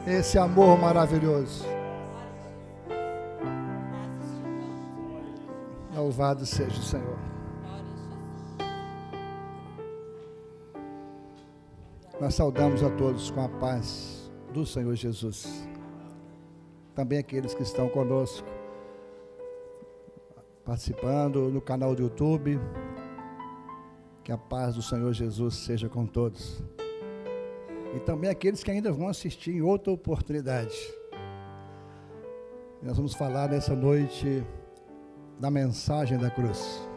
Esse amor maravilhoso. Louvado seja o Senhor. Nós saudamos a todos com a paz do Senhor Jesus. Também aqueles que estão conosco, participando no canal do YouTube. Que a paz do Senhor Jesus seja com todos. E também aqueles que ainda vão assistir em outra oportunidade. Nós vamos falar nessa noite da mensagem da cruz.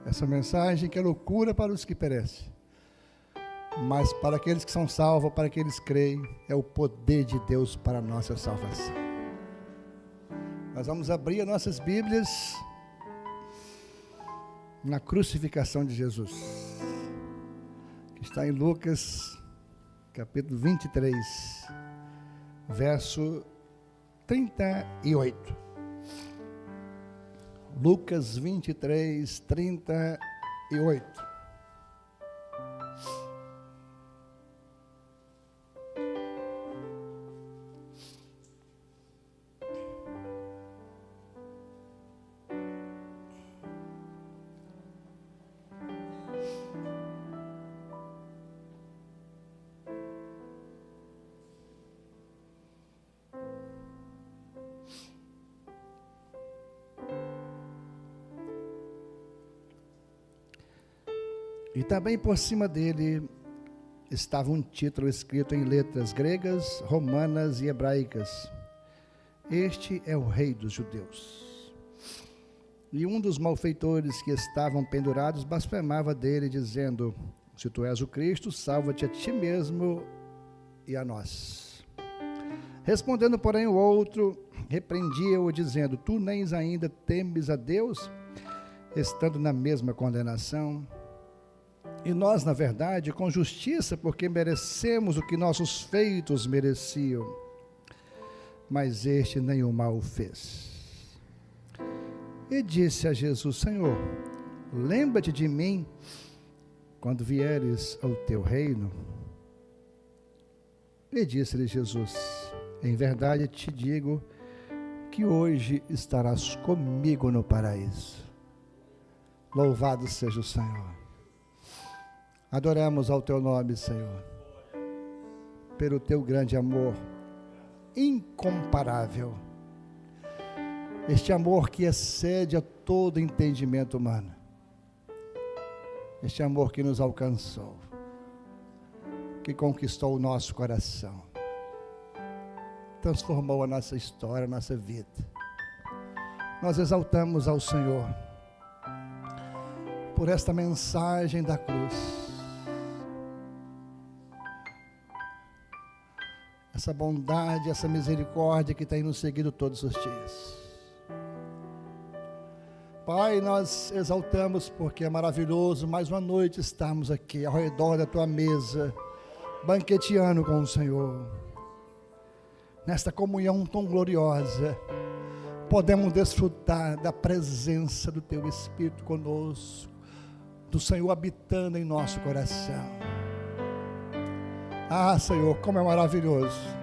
Essa mensagem que é loucura para os que perecem, mas para aqueles que são salvos, para aqueles que creem, é o poder de Deus para a nossa salvação. Nós vamos abrir as nossas Bíblias na crucificação de Jesus, que está em Lucas, capítulo 23, verso 38. Lucas 23, 38. E também por cima dele estava um título escrito em letras gregas, romanas e hebraicas: Este é o Rei dos Judeus. E um dos malfeitores que estavam pendurados blasfemava dele, dizendo: Se tu és o Cristo, salva-te a ti mesmo e a nós. Respondendo, porém, o outro repreendia-o, dizendo: Tu nem ainda temes a Deus, estando na mesma condenação? E nós, na verdade, com justiça, porque merecemos o que nossos feitos mereciam. Mas este nenhum mal fez. E disse a Jesus: Senhor, lembra-te de mim quando vieres ao teu reino. E disse-lhe Jesus: Em verdade te digo que hoje estarás comigo no paraíso. Louvado seja o Senhor. Adoramos ao teu nome, Senhor, pelo teu grande amor, incomparável. Este amor que excede a todo entendimento humano. Este amor que nos alcançou, que conquistou o nosso coração, transformou a nossa história, a nossa vida. Nós exaltamos ao Senhor por esta mensagem da cruz. Essa bondade, essa misericórdia que tem nos seguido todos os dias. Pai, nós exaltamos porque é maravilhoso mais uma noite estarmos aqui ao redor da tua mesa, banqueteando com o Senhor. Nesta comunhão tão gloriosa, podemos desfrutar da presença do teu Espírito conosco, do Senhor habitando em nosso coração. Ah, Senhor, como é maravilhoso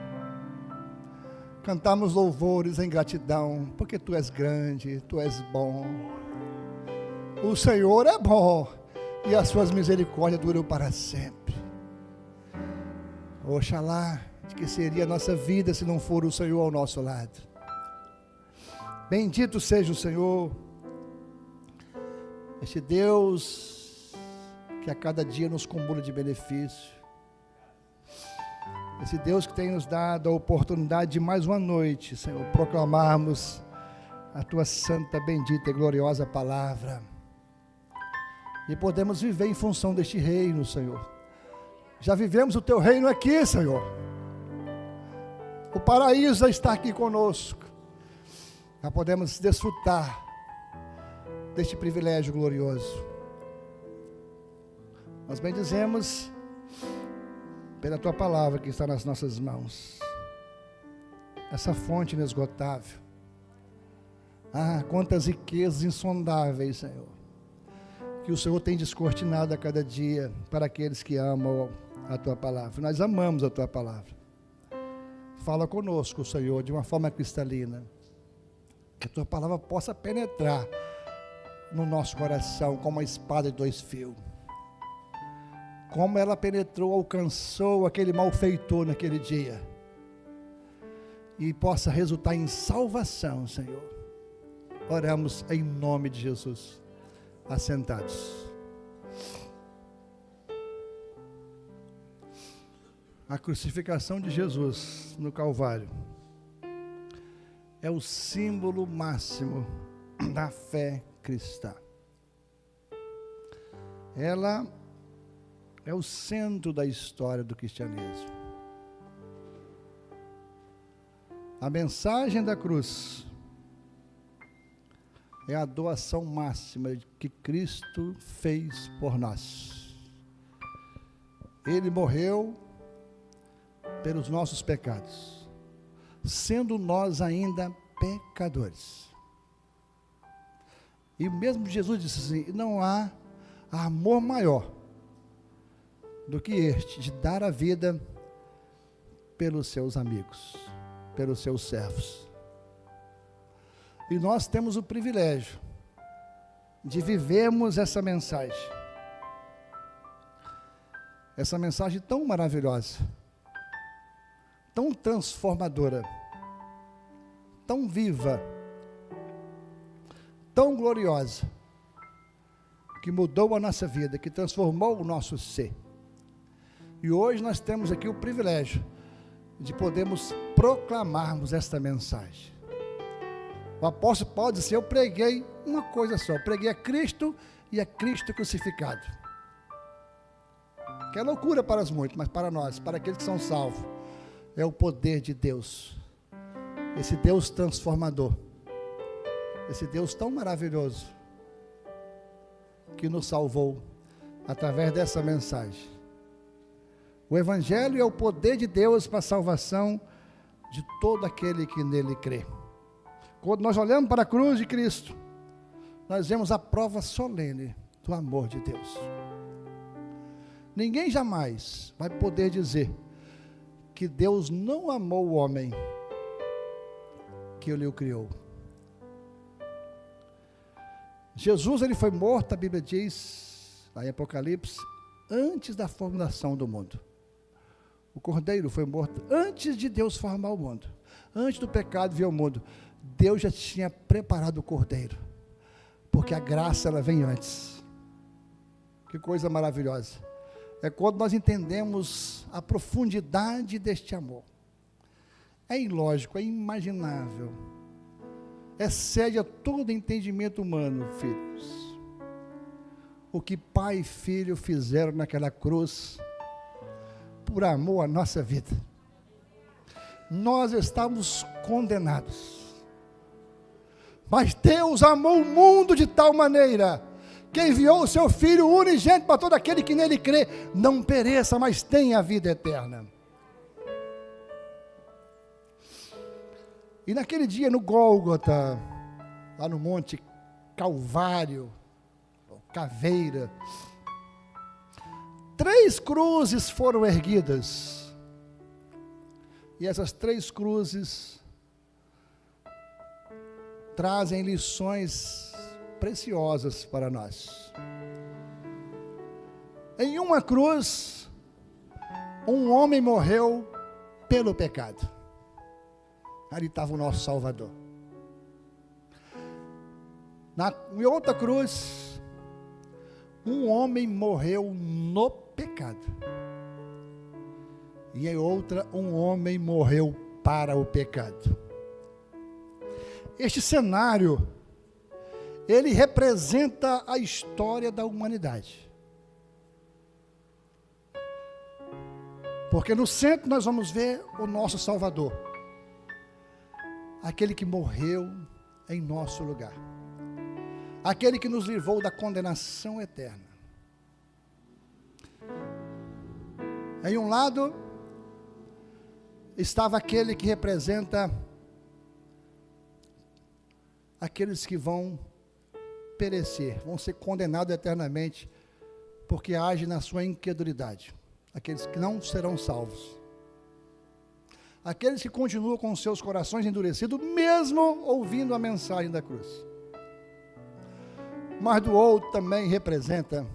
cantamos louvores em gratidão, porque Tu és grande, Tu és bom. O Senhor é bom e as Suas misericórdias duram para sempre. Oxalá, de que seria a nossa vida se não for o Senhor ao nosso lado. Bendito seja o Senhor, este Deus que a cada dia nos cumula de benefício. Esse Deus que tem nos dado a oportunidade de mais uma noite, Senhor, proclamarmos a Tua santa, bendita e gloriosa palavra. E podemos viver em função deste reino, Senhor. Já vivemos o Teu reino aqui, Senhor. O paraíso está aqui conosco. Já podemos desfrutar deste privilégio glorioso. Nós bendizemos pela Tua palavra que está nas nossas mãos. essa fonte inesgotável. Ah, quantas riquezas insondáveis, Senhor, que o Senhor tem descortinado a cada dia para aqueles que amam a Tua palavra. Nós amamos a Tua palavra. Fala conosco, Senhor, de uma forma cristalina, que a Tua palavra possa penetrar no nosso coração como uma espada de dois fios. Como ela penetrou, alcançou aquele malfeitor naquele dia, e possa resultar em salvação, Senhor. Oramos em nome de Jesus, assentados. A crucificação de Jesus no Calvário é o símbolo máximo da fé cristã. Ela é o centro da história do cristianismo. A mensagem da cruz é a doação máxima que Cristo fez por nós. Ele morreu pelos nossos pecados, sendo nós ainda pecadores. E mesmo Jesus disse assim: não há amor maior do que este, de dar a vida pelos seus amigos, pelos seus servos. E nós temos o privilégio de vivermos essa mensagem tão maravilhosa, tão transformadora, tão viva, tão gloriosa, que mudou a nossa vida, que transformou o nosso ser. E hoje nós temos aqui o privilégio de podermos proclamarmos esta mensagem. O apóstolo Paulo disse: eu preguei uma coisa só, eu preguei a Cristo e a Cristo crucificado. Que é loucura para os muitos, mas para nós, para aqueles que são salvos, é o poder de Deus, esse Deus transformador, esse Deus tão maravilhoso, que nos salvou através dessa mensagem. O Evangelho é o poder de Deus para a salvação de todo aquele que nele crê. Quando nós olhamos para a cruz de Cristo, nós vemos a prova solene do amor de Deus. Ninguém jamais vai poder dizer que Deus não amou o homem que ele o criou. Jesus, ele foi morto, a Bíblia diz, lá em Apocalipse, antes da formação do mundo. O Cordeiro foi morto antes de Deus formar o mundo. Antes do pecado vir ao mundo, Deus já tinha preparado o Cordeiro, porque a graça, ela vem antes. Que coisa maravilhosa. É quando nós entendemos a profundidade deste amor. É ilógico, é imaginável, excede a todo entendimento humano, filhos, o que pai e filho fizeram naquela cruz, por amor à nossa vida. Nós estávamos condenados, mas Deus amou o mundo de tal maneira, que enviou o seu Filho unigênito para todo aquele que nele crê, não pereça, mas tenha a vida eterna. E naquele dia no Gólgota, lá no Monte Calvário, Caveira, 3 cruzes foram erguidas, e essas 3 cruzes trazem lições preciosas para nós. Em uma cruz, um homem morreu pelo pecado. Ali estava o nosso Salvador. Em outra cruz, um homem morreu no pecado. E em outra, um homem morreu para o pecado. Este cenário, ele representa a história da humanidade. Porque no centro nós vamos ver o nosso Salvador, aquele que morreu em nosso lugar, aquele que nos livrou da condenação eterna. Em um lado estava aquele que representa aqueles que vão perecer, vão ser condenados eternamente, porque agem na sua incredulidade, aqueles que não serão salvos, aqueles que continuam com seus corações endurecidos, mesmo ouvindo a mensagem da cruz. Mas do outro também representa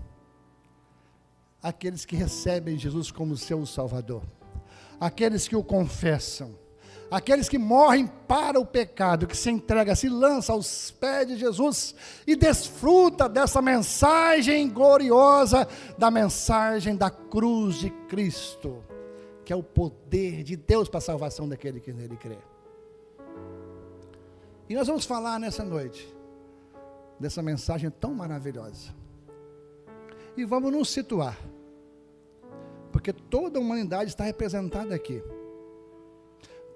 aqueles que recebem Jesus como seu Salvador, aqueles que o confessam, aqueles que morrem para o pecado, que se entrega, se lança aos pés de Jesus e desfruta dessa mensagem gloriosa, da mensagem da cruz de Cristo, que é o poder de Deus para a salvação daquele que nele crê. E nós vamos falar nessa noite dessa mensagem tão maravilhosa. E vamos nos situar, porque toda a humanidade está representada aqui.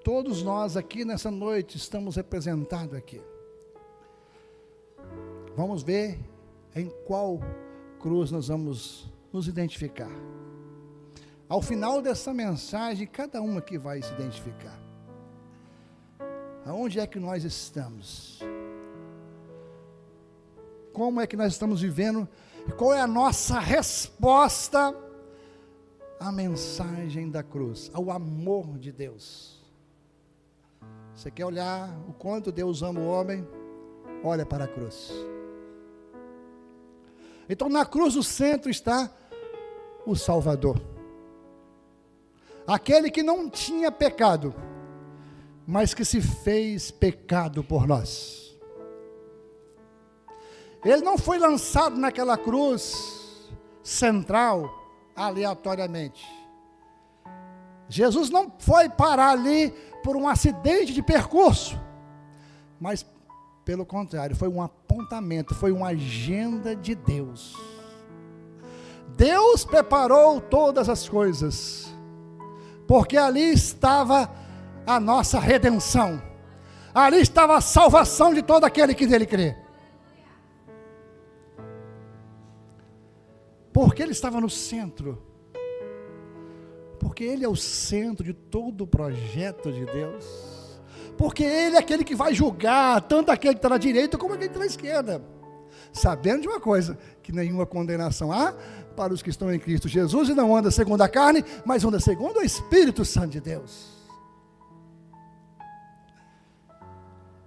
Todos nós aqui nessa noite estamos representados aqui. Vamos ver em qual cruz nós vamos nos identificar. Ao final dessa mensagem, cada um aqui vai se identificar. Aonde é que nós estamos? Como é que nós estamos vivendo? E qual é a nossa resposta à mensagem da cruz, ao amor de Deus? Você quer olhar o quanto Deus ama o homem? Olha para a cruz. Então na cruz do centro está o Salvador, aquele que não tinha pecado, mas que se fez pecado por nós. Ele não foi lançado naquela cruz central aleatoriamente. Jesus não foi parar ali por um acidente de percurso, mas pelo contrário, foi um apontamento, foi uma agenda de Deus. Deus preparou todas as coisas, porque ali estava a nossa redenção, ali estava a salvação de todo aquele que nele crê. Porque ele estava no centro, porque ele é o centro de todo o projeto de Deus, porque ele é aquele que vai julgar tanto aquele que está na direita como aquele que está na esquerda, sabendo de uma coisa, que nenhuma condenação há para os que estão em Cristo Jesus, e não anda segundo a carne, mas anda segundo o Espírito Santo de Deus.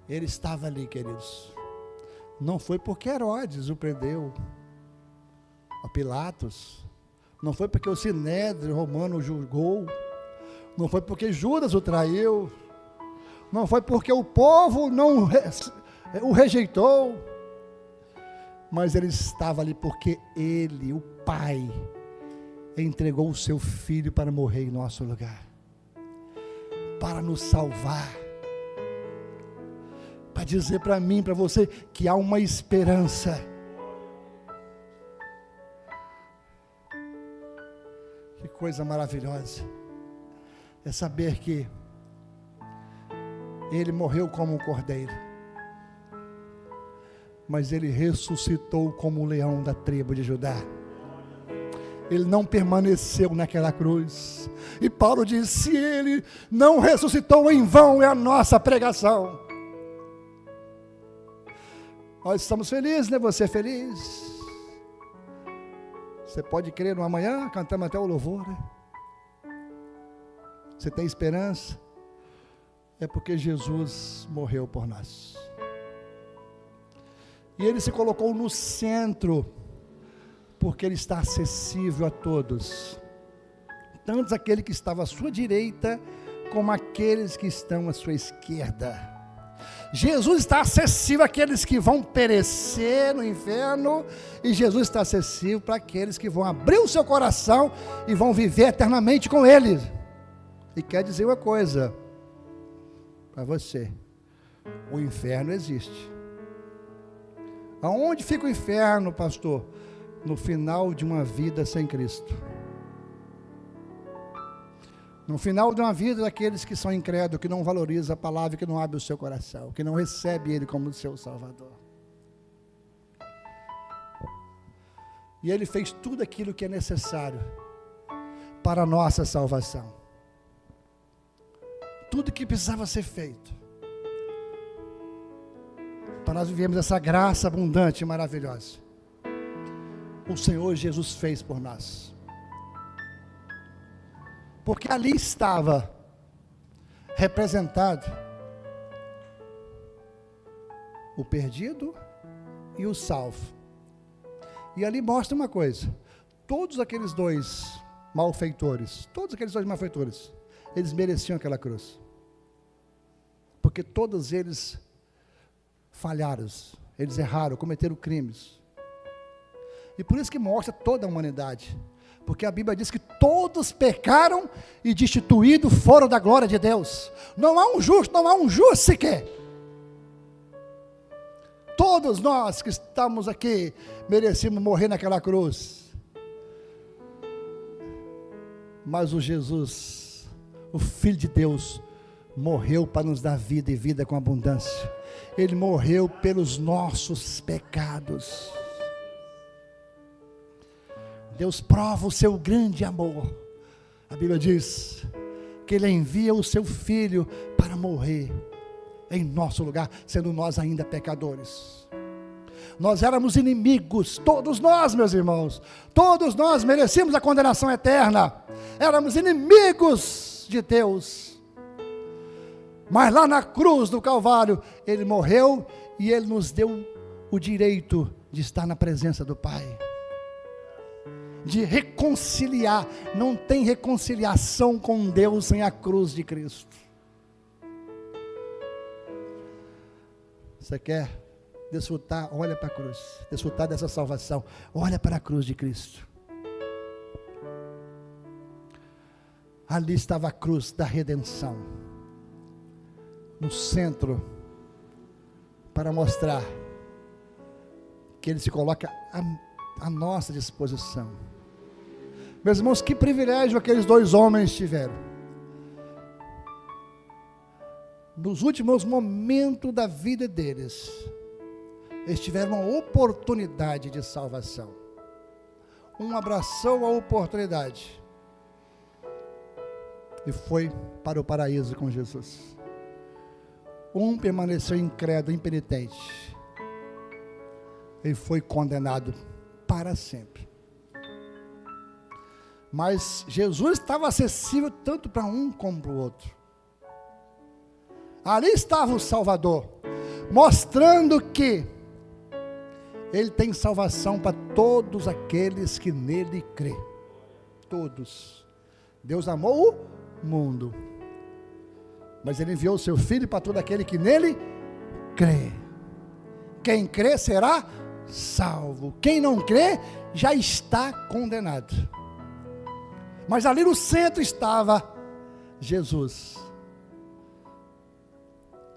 Ele estava ali, queridos. Não foi porque Herodes o prendeu, a Pilatos, não foi porque o Sinédrio romano o julgou, não foi porque Judas o traiu, não foi porque o povo não o rejeitou, mas ele estava ali porque ele, o Pai, entregou o seu Filho para morrer em nosso lugar, para nos salvar, para dizer para mim, para você, que há uma esperança. Que coisa maravilhosa é saber que ele morreu como um cordeiro, mas ele ressuscitou como um leão da tribo de Judá. Ele não permaneceu naquela cruz. E Paulo diz: se ele não ressuscitou, em vão é a nossa pregação. Nós estamos felizes, né? Você é feliz? Você pode crer no amanhã, cantamos até o louvor, né? Você tem esperança? É porque Jesus morreu por nós. E ele se colocou no centro, porque ele está acessível a todos, tanto aquele que estava à sua direita, como aqueles que estão à sua esquerda. Jesus está acessível àqueles que vão perecer no inferno, e Jesus está acessível para aqueles que vão abrir o seu coração e vão viver eternamente com Ele. E quer dizer uma coisa para você: o inferno existe. Aonde fica o inferno, pastor? No final de uma vida sem Cristo. No final de uma vida daqueles que são incrédulos, que não valorizam a palavra, que não abre o seu coração, que não recebe Ele como seu Salvador. E Ele fez tudo aquilo que é necessário para a nossa salvação. tudo que precisava ser feito para nós vivermos essa graça abundante e maravilhosa. O Senhor Jesus fez por nós. Porque ali estava representado o perdido e o salvo. E ali mostra uma coisa: todos aqueles dois malfeitores, eles mereciam aquela cruz. Porque todos eles falharam, eles erraram, cometeram crimes. E por isso que mostra toda a humanidade. Porque a Bíblia diz que todos pecaram e destituídos foram da glória de Deus. Não há um justo sequer. Todos nós que estamos aqui merecíamos morrer naquela cruz. Mas o Jesus, o Filho de Deus, morreu para nos dar vida e vida com abundância. Ele morreu pelos nossos pecados. Deus prova o seu grande amor. A Bíblia diz que Ele envia o seu Filho para morrer em nosso lugar, sendo nós ainda pecadores. Nós éramos inimigos, todos nós, meus irmãos, todos nós merecíamos a condenação eterna, éramos inimigos de Deus, mas lá na cruz do Calvário, Ele morreu e Ele nos deu o direito de estar na presença do Pai, de reconciliar. Não tem reconciliação com Deus sem a cruz de Cristo. Você quer desfrutar? Olha para a cruz. Desfrutar dessa salvação, olha para a cruz de Cristo. Ali estava a cruz da redenção, no centro, para mostrar que Ele se coloca à nossa disposição. Meus irmãos, que privilégio aqueles dois homens tiveram. Nos últimos momentos da vida deles, eles tiveram uma oportunidade de salvação. Um abraçou a oportunidade e foi para o paraíso com Jesus. Um permaneceu incrédulo, impenitente, e foi condenado para sempre. Mas Jesus estava acessível tanto para um como para o outro. Ali estava o Salvador, mostrando que Ele tem salvação para todos aqueles que nele crê. Todos. Deus amou o mundo, mas Ele enviou o seu Filho para todo aquele que nele crê. Quem crê será salvo. Quem não crê já está condenado. Mas ali no centro estava Jesus,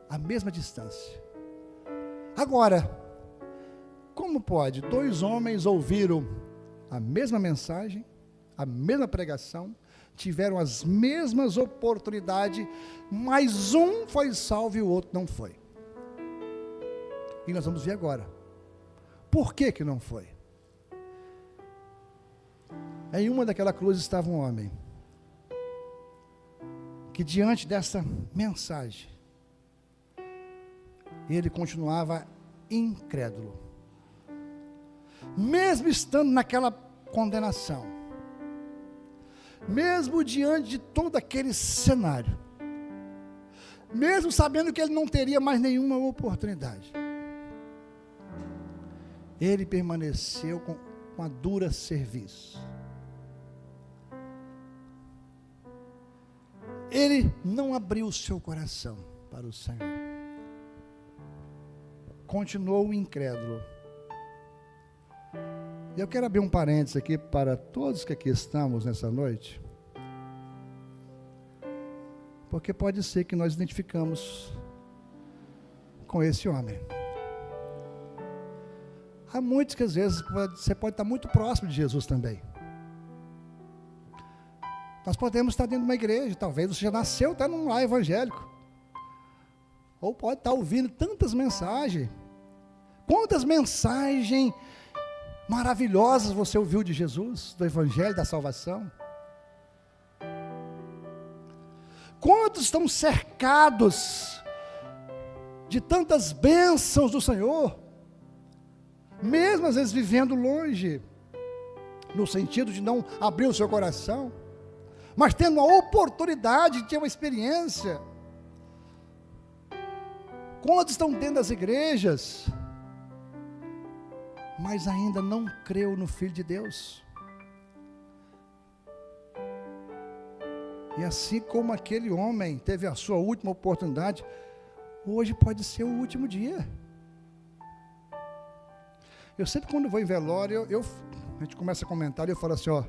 a mesma distância. Agora, como pode? Dois homens ouviram a mesma mensagem, a mesma pregação, tiveram as mesmas oportunidades, mas um foi salvo e o outro não foi. E nós vamos ver agora. Por que que não foi? Em uma daquela cruz estava um homem, que diante dessa mensagem, ele continuava incrédulo, mesmo estando naquela condenação, mesmo diante de todo aquele cenário, mesmo sabendo que ele não teria mais nenhuma oportunidade, ele permaneceu com uma dura serviço. Ele não abriu o seu coração para o Senhor, continuou incrédulo. Eu quero abrir um parênteses aqui para todos que aqui estamos nessa noite, porque pode ser que nós identificamos com esse homem. Há muitos que às vezes você pode estar muito próximo de Jesus também. Nós podemos estar dentro de uma igreja, talvez você já nasceu, está num lar evangélico, ou pode estar ouvindo tantas mensagens. Quantas mensagens maravilhosas você ouviu de Jesus, do Evangelho, da salvação? Quantos estão cercados de tantas bênçãos do Senhor, mesmo às vezes vivendo longe, no sentido de não abrir o seu coração, mas tendo a oportunidade de ter uma experiência. Quantos estão dentro das igrejas, mas ainda não creu no Filho de Deus? E assim como aquele homem teve a sua última oportunidade, hoje pode ser o último dia. Eu sempre, quando vou em velório, a gente começa a comentar e eu falo assim, ó,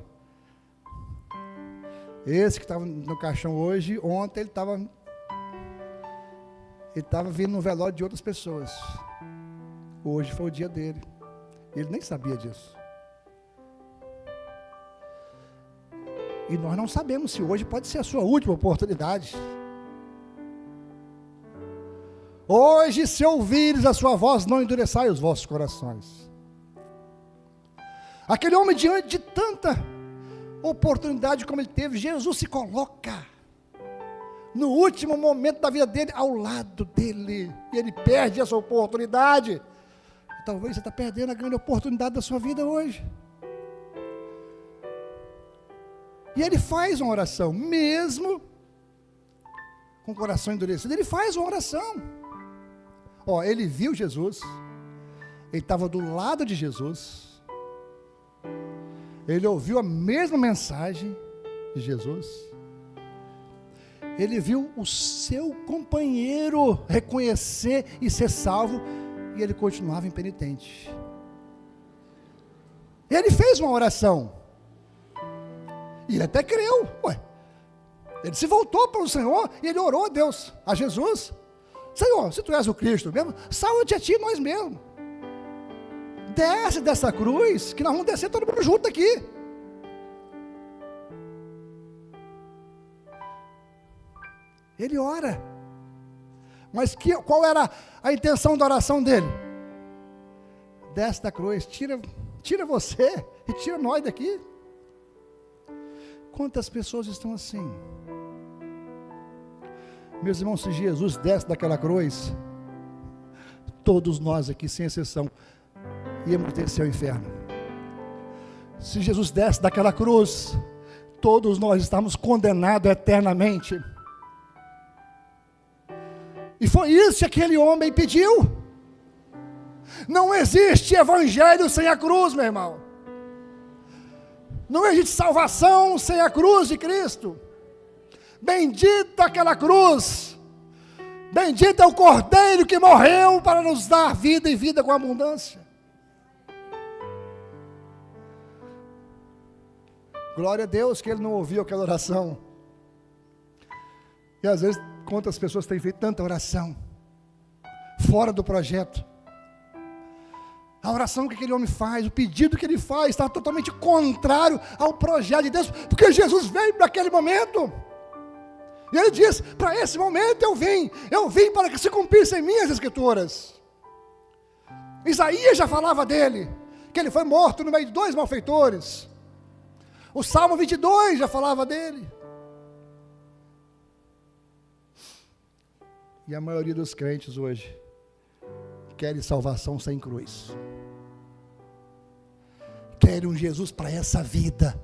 esse que estava no caixão hoje, ontem ele estava vindo no velório de outras pessoas. Hoje foi o dia dele. Ele nem sabia disso. E nós não sabemos se hoje pode ser a sua última oportunidade. Hoje, se ouvires a sua voz, não endureçai os vossos corações. Aquele homem, diante de tanta oportunidade como ele teve, Jesus se coloca no último momento da vida dele, ao lado dele, e ele perde essa oportunidade. Talvez você está perdendo a grande oportunidade da sua vida hoje. E ele faz uma oração, mesmo com o coração endurecido, ele faz uma oração. Ó, ele viu Jesus, ele estava do lado de Jesus, ele ouviu a mesma mensagem de Jesus, ele viu o seu companheiro reconhecer e ser salvo, e ele continuava impenitente. Ele fez uma oração, e ele até creu, ele se voltou para o Senhor, e ele orou a Deus, a Jesus: Senhor, se tu és o Cristo mesmo, salva-te a ti, nós mesmos. Desce dessa cruz, que nós vamos descer todo mundo junto aqui. Ele ora. Mas qual era a intenção da oração dele? Desce da cruz, tira você e tira nós daqui. Quantas pessoas estão assim? Meus irmãos, se Jesus desce daquela cruz, todos nós aqui, sem exceção, íamos descer ao inferno. Se Jesus desce daquela cruz, todos nós estamos condenados eternamente. E foi isso que aquele homem pediu. Não existe evangelho sem a cruz, meu irmão. Não existe salvação sem a cruz de Cristo. Bendita aquela cruz, bendito é o Cordeiro que morreu para nos dar vida e vida com abundância. Glória a Deus que ele não ouviu aquela oração. E às vezes, quantas pessoas têm feito tanta oração fora do projeto? A oração que aquele homem faz, o pedido que ele faz, está totalmente contrário ao projeto de Deus, porque Jesus veio para aquele momento. E ele diz: para esse momento eu vim para que se cumprissem minhas escrituras. Isaías já falava dele, que ele foi morto no meio de 2 malfeitores. O Salmo 22 já falava dele. E a maioria dos crentes hoje querem salvação sem cruz. Querem um Jesus para essa vida.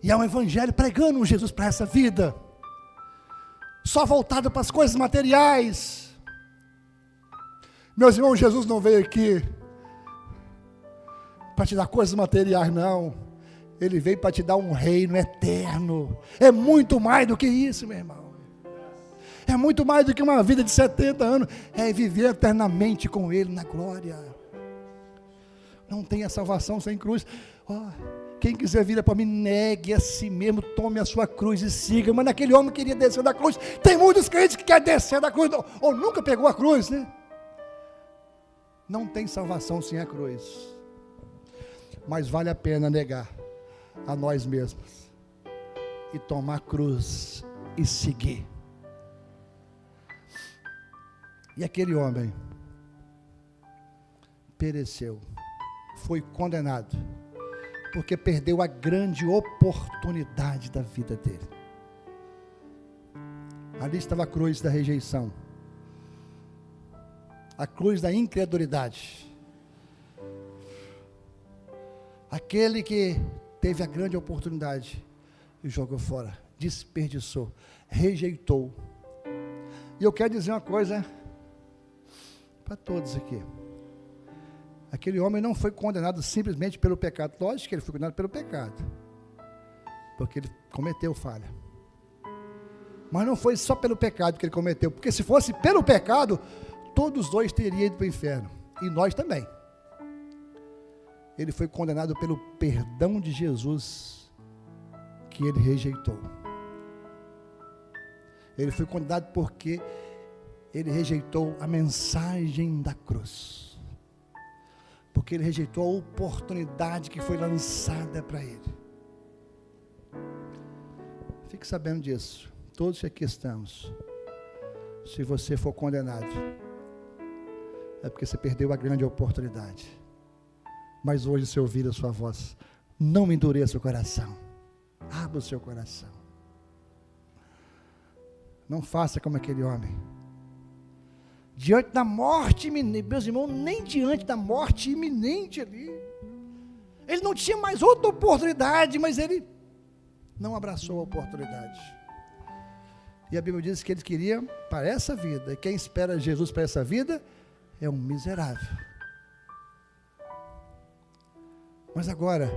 E é um evangelho pregando um Jesus para essa vida, só voltado para as coisas materiais. Meus irmãos, Jesus não veio aqui para te dar coisas materiais, não. Ele veio para te dar um reino eterno. É muito mais do que isso, meu irmão. É muito mais do que uma vida de 70 anos. É viver eternamente com Ele na glória. Não tem a salvação sem cruz. Quem quiser vir para mim, negue a si mesmo, tome a sua cruz e siga. Mas naquele homem queria descer da cruz. Tem muitos crentes que querem descer da cruz, ou nunca pegou a cruz, né? Não tem salvação sem a cruz. Mas vale a pena negar a nós mesmos e tomar a cruz e seguir. E aquele homem pereceu, foi condenado, porque perdeu a grande oportunidade da vida dele. Ali estava a cruz da rejeição, a cruz da incredulidade. Aquele que teve a grande oportunidade e jogou fora, desperdiçou, rejeitou. E eu quero dizer uma coisa para todos aqui. Aquele homem não foi condenado simplesmente pelo pecado. Lógico que ele foi condenado pelo pecado, porque ele cometeu falha. Mas não foi só pelo pecado que ele cometeu, porque se fosse pelo pecado, todos os dois teriam ido para o inferno, e nós também. Ele foi condenado pelo perdão de Jesus, que ele rejeitou. Ele foi condenado porque ele rejeitou a mensagem da cruz, porque ele rejeitou a oportunidade que foi lançada para ele. Fique sabendo disso, todos que aqui estamos. Se você for condenado, é porque você perdeu a grande oportunidade. Mas hoje, se ouvir a sua voz, não endureça o coração, abra o seu coração. Não faça como aquele homem. Diante da morte iminente, meus irmãos, nem diante da morte iminente ali, ele não tinha mais outra oportunidade, mas ele não abraçou a oportunidade. E a Bíblia diz que ele queria para essa vida, e quem espera Jesus para essa vida, é um miserável. Mas agora,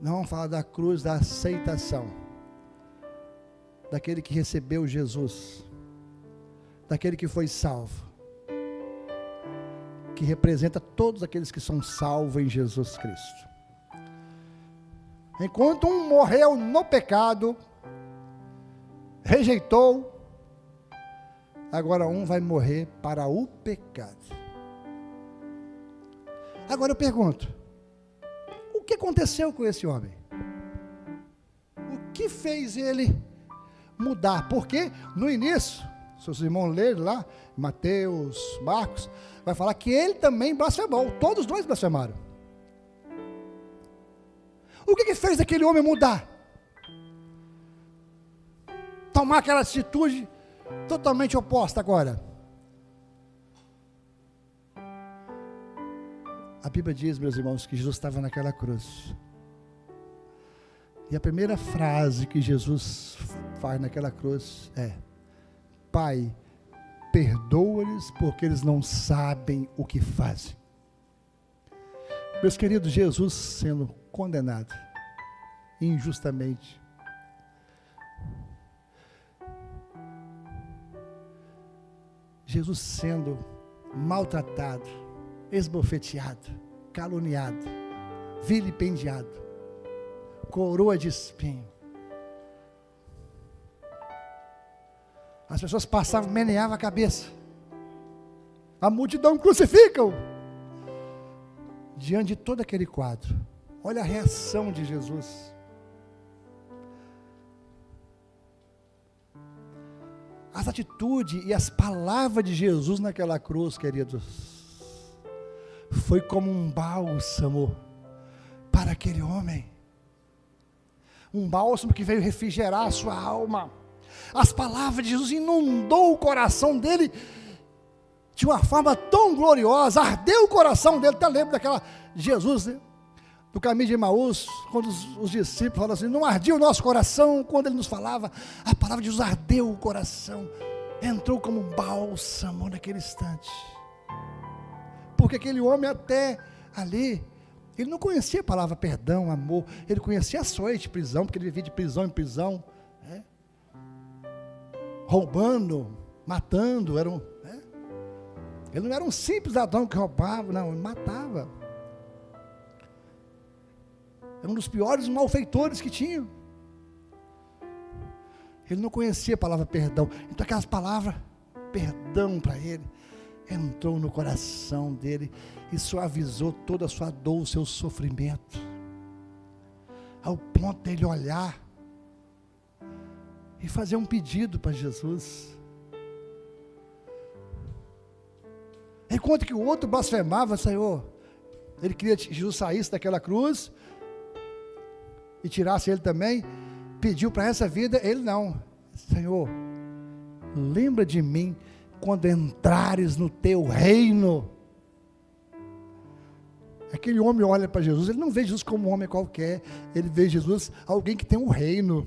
nós vamos falar da cruz da aceitação, daquele que recebeu Jesus, daquele que foi salvo, que representa todos aqueles que são salvos em Jesus Cristo. Enquanto um morreu no pecado, rejeitou, agora um vai morrer para o pecado. Agora eu pergunto, o que aconteceu com esse homem? O que fez ele mudar? Porque no início, se os irmãos lerem lá, Mateus, Marcos, vai falar que ele também blasfemou, todos os dois blasfemaram. O que fez aquele homem mudar? Tomar aquela atitude totalmente oposta agora. A Bíblia diz, meus irmãos, que Jesus estava naquela cruz. E a primeira frase que Jesus faz naquela cruz é: Pai, perdoa-lhes porque eles não sabem o que fazem. Meus queridos, Jesus sendo condenado injustamente, Jesus sendo maltratado, esbofeteado, caluniado, vilipendiado, coroa de espinho. As pessoas passavam, meneavam a cabeça. A multidão crucifica-o. Diante de todo aquele quadro, olha a reação de Jesus. As atitudes e as palavras de Jesus naquela cruz, queridos, foi como um bálsamo para aquele homem. Um bálsamo que veio refrigerar a sua alma. As palavras de Jesus inundou o coração dele de uma forma tão gloriosa, ardeu o coração dele. Até lembro daquela Jesus, né? Do caminho de Emaús, quando os discípulos falaram assim, não ardia o nosso coração, quando ele nos falava, a palavra de Jesus ardeu o coração, entrou como um bálsamo naquele instante, porque aquele homem até ali, ele não conhecia a palavra perdão, amor, ele conhecia açoite, prisão, porque ele vivia de prisão em prisão, né? Roubando, matando, ele não era um simples ladrão que roubava, não, ele matava. Era um dos piores malfeitores que tinha. Ele não conhecia a palavra perdão. Então aquelas palavras, perdão para ele, entrou no coração dele e suavizou toda a sua dor, o seu sofrimento, ao ponto dele olhar e fazer um pedido para Jesus. Enquanto que o outro blasfemava, Senhor, ele queria que Jesus saísse daquela cruz e tirasse ele também, pediu para essa vida, ele não, Senhor, lembra de mim quando entrares no teu reino. Aquele homem olha para Jesus, ele não vê Jesus como um homem qualquer, ele vê Jesus alguém que tem um reino.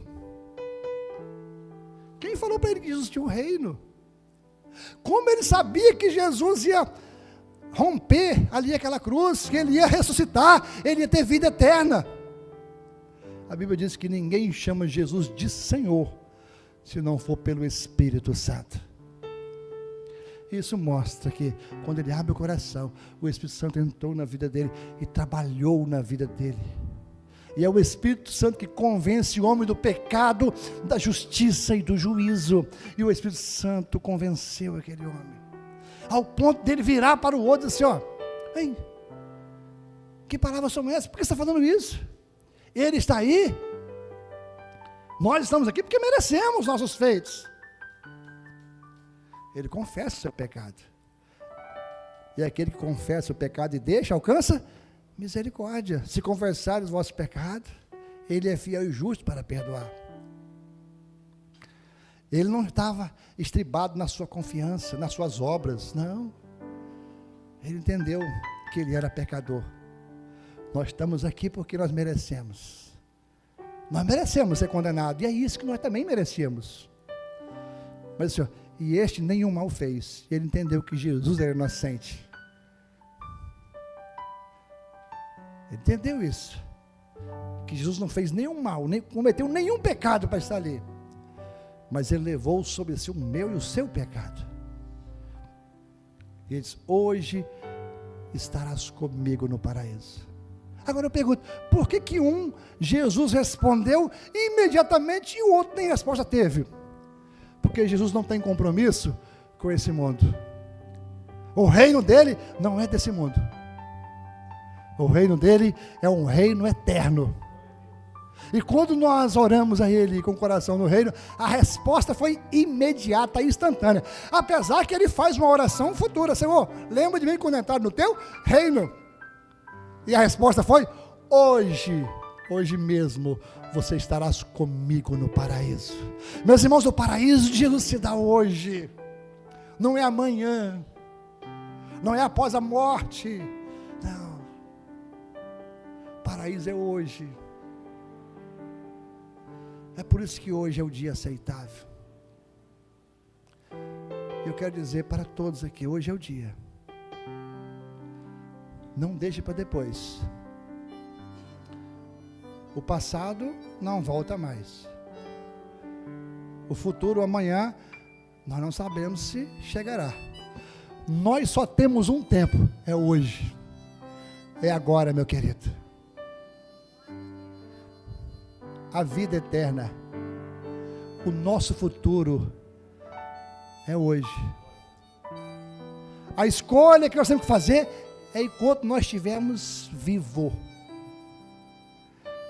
Quem falou para ele que Jesus tinha um reino? Como ele sabia que Jesus ia romper ali aquela cruz, que ele ia ressuscitar, ele ia ter vida eterna? A Bíblia diz que ninguém chama Jesus de Senhor, se não for pelo Espírito Santo. Isso mostra que quando ele abre o coração, o Espírito Santo entrou na vida dele e trabalhou na vida dele. E é o Espírito Santo que convence o homem do pecado, da justiça e do juízo. E o Espírito Santo convenceu aquele homem, ao ponto dele virar para o outro e dizer assim, ei, que palavras são essas? Por que você está falando isso? Ele está aí, nós estamos aqui porque merecemos nossos feitos. Ele confessa o seu pecado. E aquele que confessa o pecado e deixa, alcança misericórdia. Se confessarem os vossos pecados, ele é fiel e justo para perdoar. Ele não estava estribado na sua confiança, nas suas obras, não. Ele entendeu que ele era pecador. Nós estamos aqui porque nós merecemos. Nós merecemos ser condenados, e é isso que nós também merecíamos. Mas o Senhor, e este nenhum mal fez. Ele entendeu que Jesus era inocente. Ele entendeu isso. Que Jesus não fez nenhum mal, nem cometeu nenhum pecado para estar ali. Mas ele levou sobre si o meu e o seu pecado. E ele disse, hoje estarás comigo no paraíso. Agora eu pergunto, por que um Jesus respondeu imediatamente e o outro nem resposta teve? Porque Jesus não tem compromisso com esse mundo. O reino dele não é desse mundo. O reino dele é um reino eterno. E quando nós oramos a ele com o coração no reino, a resposta foi imediata e instantânea. Apesar que ele faz uma oração futura. Senhor, lembra de mim quando entrar no teu reino. E a resposta foi, hoje mesmo, você estarás comigo no paraíso. Meus irmãos, o paraíso de Jesus se dá hoje. Não é amanhã. Não é após a morte. Não. O paraíso é hoje. É por isso que hoje é o dia aceitável. Eu quero dizer para todos aqui, hoje é o dia. Não deixe para depois. O passado não volta mais. O futuro amanhã, nós não sabemos se chegará. Nós só temos um tempo, é hoje. É agora, meu querido. A vida eterna, o nosso futuro é hoje. A escolha que nós temos que fazer é enquanto nós estivermos vivos.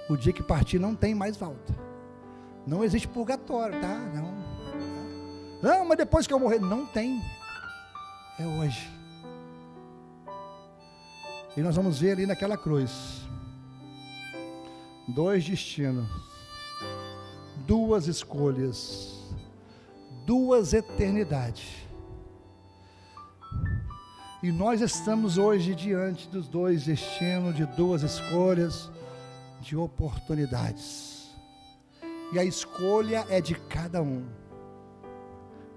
O dia que partir não tem mais volta. Não existe purgatório, tá? Não, mas depois que eu morrer, não tem. É hoje. E nós vamos ver ali naquela cruz, 2 destinos, 2 escolhas, 2 eternidades. E nós estamos hoje diante dos 2 destinos, de 2 escolhas, de oportunidades. E a escolha é de cada um.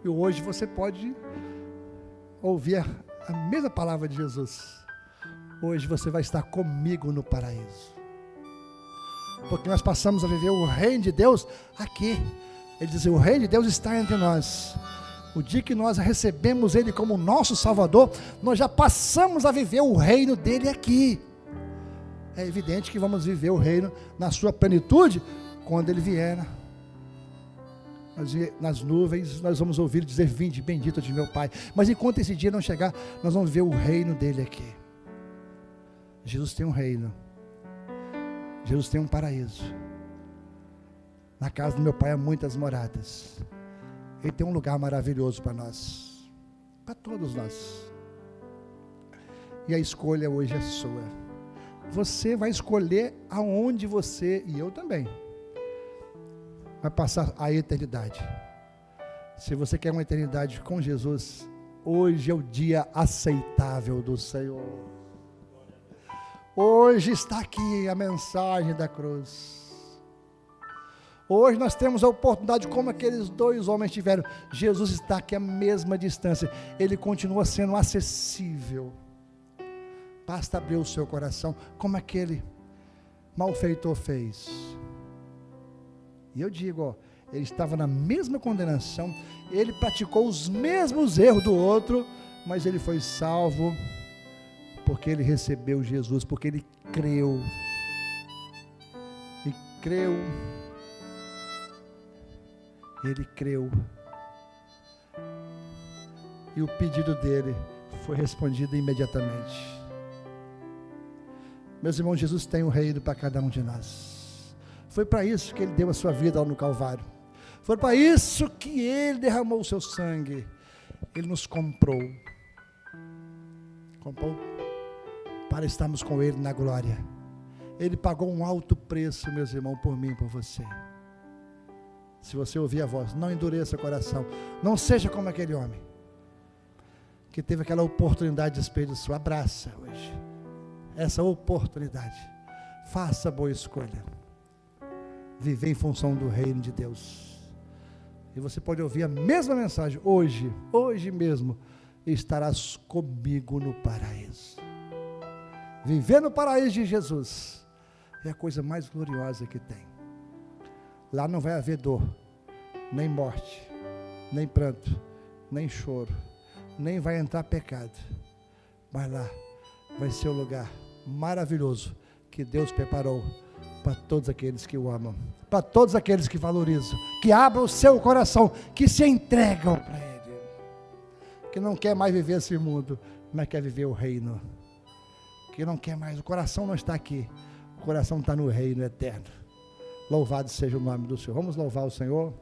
E hoje você pode ouvir a mesma palavra de Jesus. Hoje você vai estar comigo no paraíso. Porque nós passamos a viver o reino de Deus aqui. Ele diz, o reino de Deus está entre nós. O dia que nós recebemos Ele como nosso Salvador, nós já passamos a viver o reino dele aqui. É evidente que vamos viver o reino na sua plenitude, quando Ele vier nas nuvens, nós vamos ouvir dizer, vinde, bendito de meu Pai. Mas enquanto esse dia não chegar, nós vamos ver o reino dele aqui. Jesus tem um reino. Jesus tem um paraíso. Na casa do meu Pai há muitas moradas. Ele tem um lugar maravilhoso para nós, para todos nós. E a escolha hoje é sua. Você vai escolher aonde você, e eu também, vai passar a eternidade. Se você quer uma eternidade com Jesus, hoje é o dia aceitável do Senhor. Hoje está aqui a mensagem da cruz. Hoje nós temos a oportunidade, como aqueles dois homens tiveram. Jesus está aqui à mesma distância. Ele continua sendo acessível. Basta abrir o seu coração, como aquele malfeitor fez. E eu digo, ele estava na mesma condenação, ele praticou os mesmos erros do outro, mas ele foi salvo, porque ele recebeu Jesus, porque ele creu. E creu. Ele creu. E o pedido dele foi respondido imediatamente. Meus irmãos, Jesus tem um reino para cada um de nós. Foi para isso que ele deu a sua vida lá no Calvário. Foi para isso que ele derramou o seu sangue. Ele nos comprou. Comprou para estarmos com ele na glória. Ele pagou um alto preço, meus irmãos, por mim e por você. Se você ouvir a voz, não endureça o coração. Não seja como aquele homem que teve aquela oportunidade de desperdiçar. Abraça hoje essa oportunidade. Faça a boa escolha. Viver em função do reino de Deus. E você pode ouvir a mesma mensagem hoje mesmo. Estarás comigo no paraíso. Viver no paraíso de Jesus é a coisa mais gloriosa que tem. Lá não vai haver dor, nem morte, nem pranto, nem choro, nem vai entrar pecado. Mas lá vai ser o lugar maravilhoso que Deus preparou para todos aqueles que o amam, para todos aqueles que valorizam, que abram o seu coração, que se entregam para Ele, que não quer mais viver esse mundo, mas quer viver o reino, que não quer mais, o coração não está aqui, o coração está no reino eterno. Louvado seja o nome do Senhor. Vamos louvar o Senhor.